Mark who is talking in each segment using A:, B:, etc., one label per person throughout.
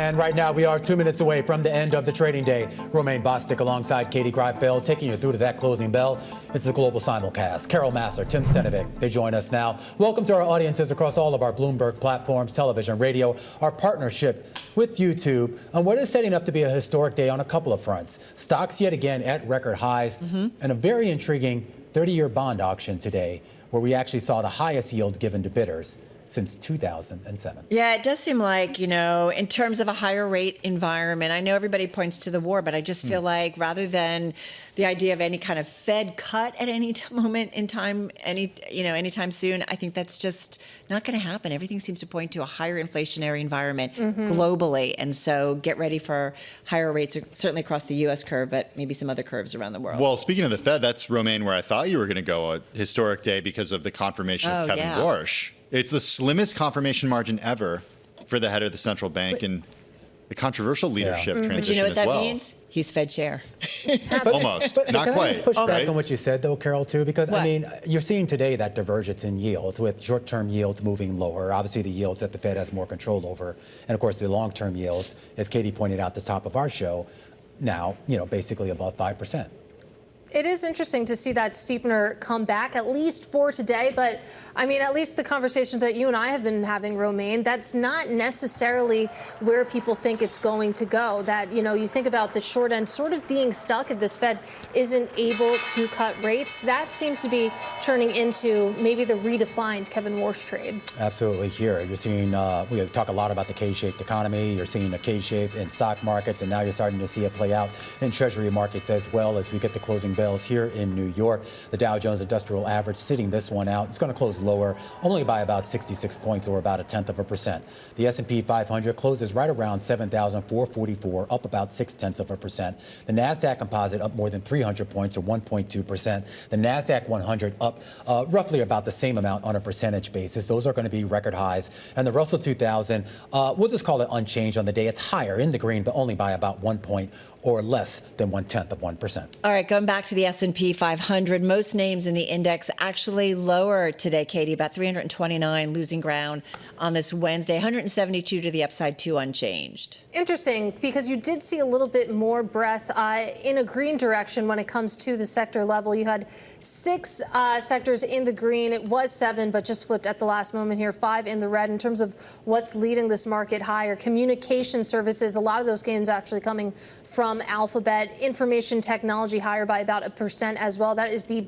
A: And right now, we are 2 minutes away from the end of the trading day. Romaine Bostick alongside Katie Greifeld, taking you through to that closing bell. It's the global simulcast. Carol Massar, Tim Stenovec, they join us now. Welcome to our audiences across all of our Bloomberg platforms, television, radio, our partnership with YouTube on what is setting up to be a historic day on a couple of fronts. Stocks yet again at record highs, and a very intriguing 30-year bond auction today, where we actually saw the highest yield given to bidders since 2007.
B: Yeah, it does seem like, you know, in terms of a higher rate environment, I know everybody points to the war, but I just feel like rather than the idea of any kind of Fed cut at any moment in time, anytime soon, I think that's just not going to happen. Everything seems to point to a higher inflationary environment globally. And so get ready for higher rates, certainly across the U.S. curve, but maybe some other curves around the world.
C: Well, speaking of the Fed, that's, Romaine, where I thought you were going to go, a historic day because of the confirmation of Kevin Warsh. It's the slimmest confirmation margin ever for the head of the central bank, and the controversial leadership transition as well.
B: But you know what that means? He's Fed chair.
C: Almost, not
A: can
C: quite.
A: I just push back on what you said, though, Carol, too? Because,
B: What?
A: I mean, you're seeing today that divergence in yields, with short-term yields moving lower. Obviously, the yields that the Fed has more control over. And, of course, the long-term yields, as Katie pointed out at the top of our show, now, basically above 5%.
D: It is interesting to see that steepener come back, at least for today. But, I mean, at least the conversations that you and I have been having, Romaine, that's not necessarily where people think it's going to go. That, you think about the short end sort of being stuck if this Fed isn't able to cut rates. That seems to be turning into maybe the redefined Kevin Warsh trade.
A: Absolutely. Here, you're seeing, we talk a lot about the K-shaped economy. You're seeing a K-shape in stock markets, and now you're starting to see it play out in Treasury markets as well as we get the closing bells here in New York. The Dow Jones Industrial Average sitting this one out. It's going to close lower, only by about 66 points, or about 0.1%. The S&P 500 closes right around 7,444, up about 0.6%. The Nasdaq Composite up more than 300 points, or 1.2%. The Nasdaq 100 up roughly about the same amount on a percentage basis. Those are going to be record highs. And the Russell 2000, we'll just call it unchanged on the day. It's higher in the green, but only by about 1 point, or less than 0.1%.
B: All right, going back to the S&P 500, most names in the index actually lower today, Katie, about 329 losing ground on this Wednesday, 172 to the upside, 2 unchanged.
D: Interesting, because you did see a little bit more breadth in a green direction when it comes to the sector level. You had 6 sectors in the green. It was 7, but just flipped at the last moment here, 5 in the red. In terms of what's leading this market higher, communication services, a lot of those gains actually coming from Alphabet. Information technology higher by about 1% as well. That is the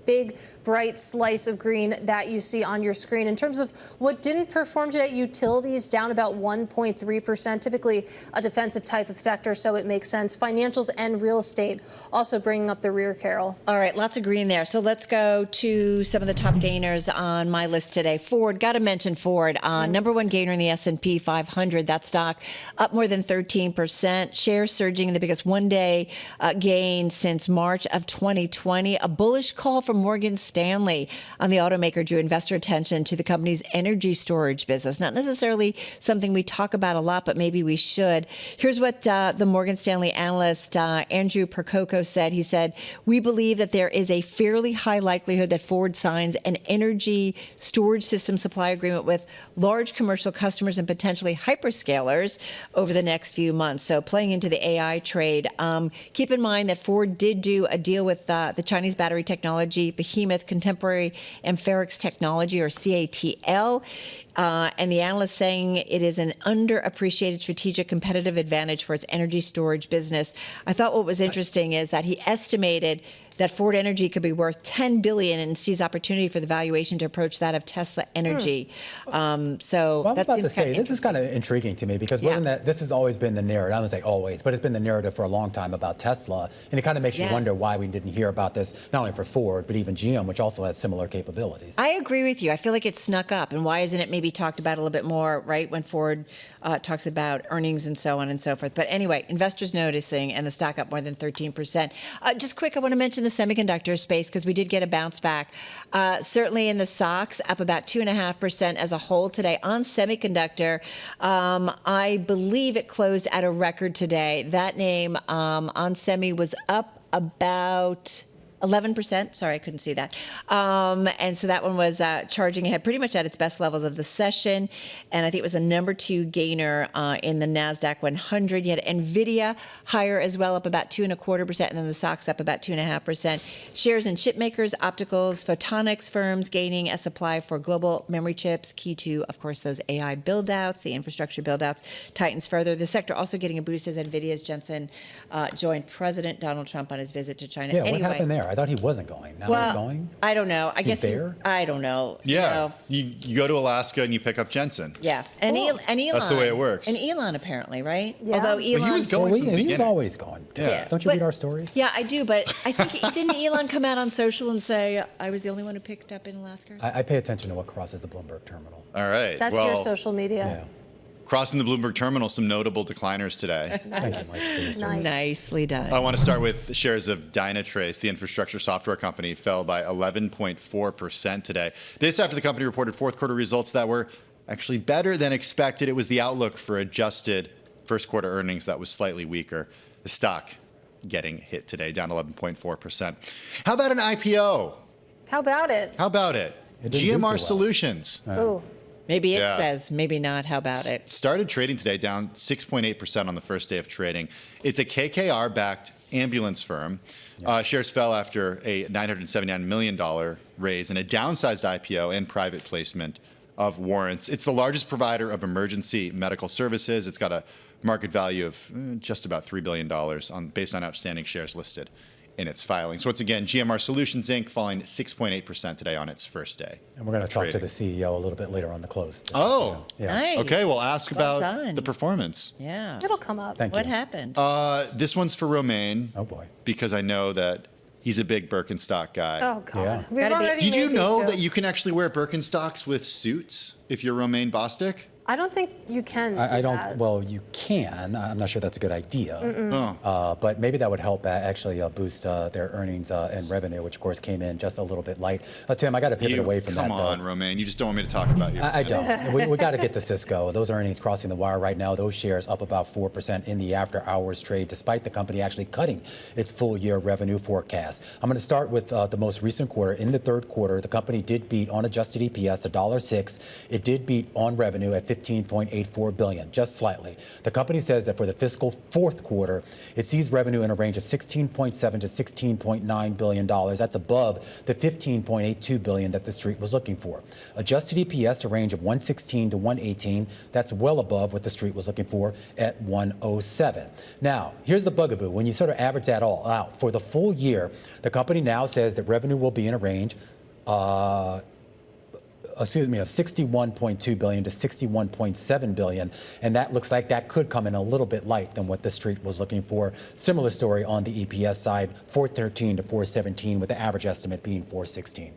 D: big, bright slice of green that you see on your screen. In terms of what didn't perform today, utilities down about 1.3%, typically a defensive type of sector, so it makes sense. Financials and real estate also bringing up the rear, Carol.
B: All right, lots of green there. So let's go to some of the top gainers on my list today. Ford, got to mention Ford, number one gainer in the S&P 500. That stock up more than 13%. Shares surging in the biggest one-day gain since March of 2020. A bullish call from Morgan Stanley on the automaker drew investor attention to the company's energy storage business. Not necessarily something we talk about a lot, but maybe we should. Here's what the Morgan Stanley analyst Andrew Percoco said. He said, "We believe that there is a fairly high likelihood that Ford signs an energy storage system supply agreement with large commercial customers and potentially hyperscalers over the next few months." So playing into the AI trade, keep in mind that Ford did do a deal with the Chinese battery technology behemoth Contemporary Ampherics Technology, or CATL. And the analyst saying it is an underappreciated strategic competitive advantage for its energy storage business. I thought what was interesting is that he estimated that Ford Energy could be worth $10 billion and sees opportunity for the valuation to approach that of Tesla Energy.
A: Well, I was about to say, this is kind of intriguing to me, because wasn't that, this has always been the narrative, I don't say always, but it's been the narrative for a long time about Tesla. And it kind of makes you wonder why we didn't hear about this, not only for Ford, but even GM, which also has similar capabilities.
B: I agree with you. I feel like it snuck up. And why isn't it maybe talked about a little bit more, right, when Ford talks about earnings and so on and so forth. But anyway, investors noticing, and the stock up more than 13%. Just quick, I want to mention the semiconductor space, because we did get a bounce back. Certainly in the SOX, up about 2.5% as a whole today on semiconductor. I believe it closed at a record today. That name on semi was up about 11%. Sorry, I couldn't see that. And so that one was charging ahead pretty much at its best levels of the session. And I think it was the number 2 gainer in the NASDAQ 100. You had NVIDIA higher as well, up about 2.25%, and then the stocks up about 2.5%. Shares in chip makers, opticals, photonics firms gaining a supply for global memory chips, key to, of course, those AI build-outs, the infrastructure build-outs, tightens further. The sector also getting a boost as NVIDIA's Jensen joined President Donald Trump on his visit to China.
A: Yeah,
B: anyway,
A: what happened there? I thought he wasn't going. Now he's going?
B: I don't know. I guess
A: there?
B: I don't know.
C: Yeah, you go to Alaska and you pick up Jensen.
B: Yeah, and, Elon.
C: That's the way it works.
B: And Elon apparently, right?
D: Yeah.
B: Although
C: he
B: Elon
C: was going from the
A: He's
C: beginning.
A: always going.
C: Yeah.
A: Don't you read our stories?
B: Yeah, I do, but I think didn't Elon come out on social and say I was the only one who picked up in Alaska? Or something?
A: I pay attention to what crosses the Bloomberg terminal.
C: All right.
D: That's
C: well,
D: your social media.
A: Yeah.
C: crossing the Bloomberg terminal, some notable decliners today.
D: Nice.
A: Thank you, Mike.
D: Nice.
B: Nicely done.
C: I want to start with shares of Dynatrace, the infrastructure software company, fell by 11.4% today. This after the company reported fourth quarter results that were actually better than expected. It was the outlook for adjusted first quarter earnings that was slightly weaker. The stock getting hit today, down 11.4%. How about an IPO?
D: How about it?
C: How about it?
A: It didn't do too
C: GMR
A: well.
C: Solutions.
D: Ooh.
B: Maybe it
C: Yeah.
B: says, maybe not. How about it?
C: Started trading today, down 6.8% on the first day of trading. It's a KKR-backed ambulance firm. Shares fell after a $979 million raise and a downsized IPO and private placement of warrants. It's the largest provider of emergency medical services. It's got a market value of just about $3 billion based on outstanding shares listed in its filing. So once again, GMR Solutions Inc. falling 6.8% today on its first day.
A: And we're going to talk to
C: trading.
A: the CEO a little bit later on the close.
C: Oh,
A: Yeah.
B: Nice.
C: okay. Well, ask
B: Well
C: about
B: done.
C: the performance.
B: Yeah.
D: It'll come up.
A: Thank
B: What
A: you.
B: happened?
C: This one's for Romaine.
A: Oh, boy.
C: Because I know that he's a big Birkenstock guy.
D: Oh, God.
A: Yeah.
D: We've
B: Gotta be-
D: already
C: Did you
D: made these
C: know that
D: jokes.
C: you can actually wear Birkenstocks with suits if you're Romaine Bostick?
D: I don't think you can.
A: I
D: do
A: don't,
D: that.
A: well, you can. I'm not sure that's a good idea.
C: Oh.
A: But maybe that would help actually boost their earnings and revenue, which of course came in just a little bit light. Tim, I got to pivot away from that.
C: Come on,
A: though.
C: Romaine. You just don't want me to talk about you.
A: I don't. We got to get to Cisco. Those earnings crossing the wire right now. Those shares up about 4% in the after hours trade, despite the company actually cutting its full year revenue forecast. I'm going to start with the most recent quarter. In the third quarter, the company did beat on adjusted EPS $1.06. It did beat on revenue at $15.84 billion, just slightly. The company says that for the fiscal fourth quarter, it sees revenue in a range of $16.7 to $16.9 billion. That's above the $15.82 billion that the street was looking for. Adjusted EPS, a range of $1.16 to $1.18. That's well above what the street was looking for at $1.07. Now, here's the bugaboo. When you sort of average that all out, for the full year, the company now says that revenue will be in a range of $61.2 billion to $61.7 billion. And that looks like that could come in a little bit light than what the street was looking for. Similar story on the EPS side, 413 to 417, with the average estimate being 416.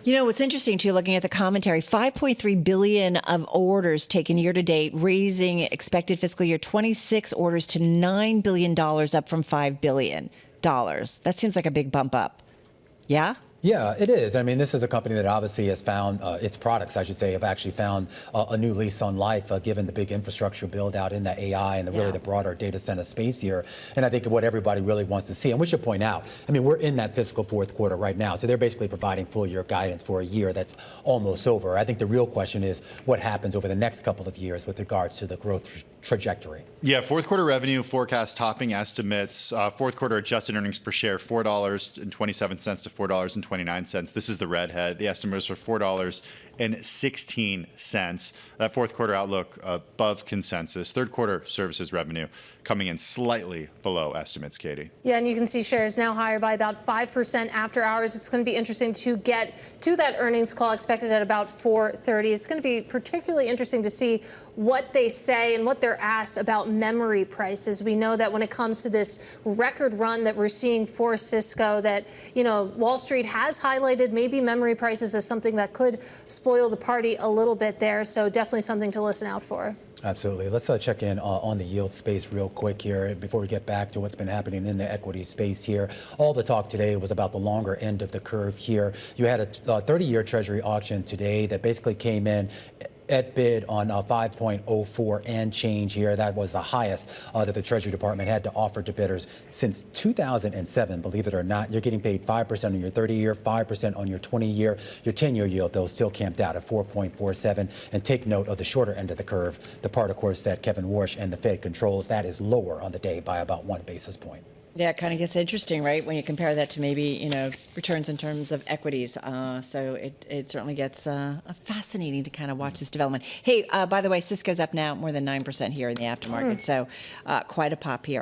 B: You know, what's interesting, too, looking at the commentary, $5.3 billion of orders taken year to date, raising expected fiscal year 26 orders to $9 billion, up from $5 billion. That seems like a big bump up. Yeah?
A: Yeah, it is. I mean, this is a company that obviously has found its products, I should say, have actually found a new lease on life, given the big infrastructure build out in the AI and really the broader data center space here. And I think what everybody really wants to see, and we should point out, I mean, we're in that fiscal fourth quarter right now. So they're basically providing full year guidance for a year that's almost over. I think the real question is what happens over the next couple of years with regards to the growth trajectory.
C: Yeah, fourth quarter revenue forecast topping estimates. Fourth quarter adjusted earnings per share, $4.27 to $4.29. This is the redhead. The estimate is for $4.16. That fourth quarter outlook above consensus. Third quarter services revenue coming in slightly below estimates, Katie.
D: Yeah, and you can see shares now higher by about 5% after hours. It's going to be interesting to get to that earnings call expected at about 4:30. It's going to be particularly interesting to see what they say and what they're asked about memory prices. We know that when it comes to this record run that we're seeing for Cisco, that, you know, Wall Street has highlighted maybe memory prices as something that could spoil the party a little bit there. So definitely something to listen out for.
A: Absolutely. Let's check in on the yield space real quick here before we get back to what's been happening in the equity space here. All the talk today was about the longer end of the curve here. You had a 30-year Treasury auction today that basically came in It bid on 5.04 and change here. That was the highest that the Treasury Department had to offer to bidders since 2007. Believe it or not, you're getting paid 5% on your 30-year, 5% on your 20-year. Your 10-year yield, though, still camped out at 4.47. And take note of the shorter end of the curve, the part, of course, that Kevin Warsh and the Fed controls. That is lower on the day by about 1 basis point.
B: Yeah, it kind of gets interesting, right, when you compare that to maybe, returns in terms of equities. So it certainly gets fascinating to kind of watch this development. Hey, by the way, Cisco's up now more than 9% here in the aftermarket. So quite a pop here.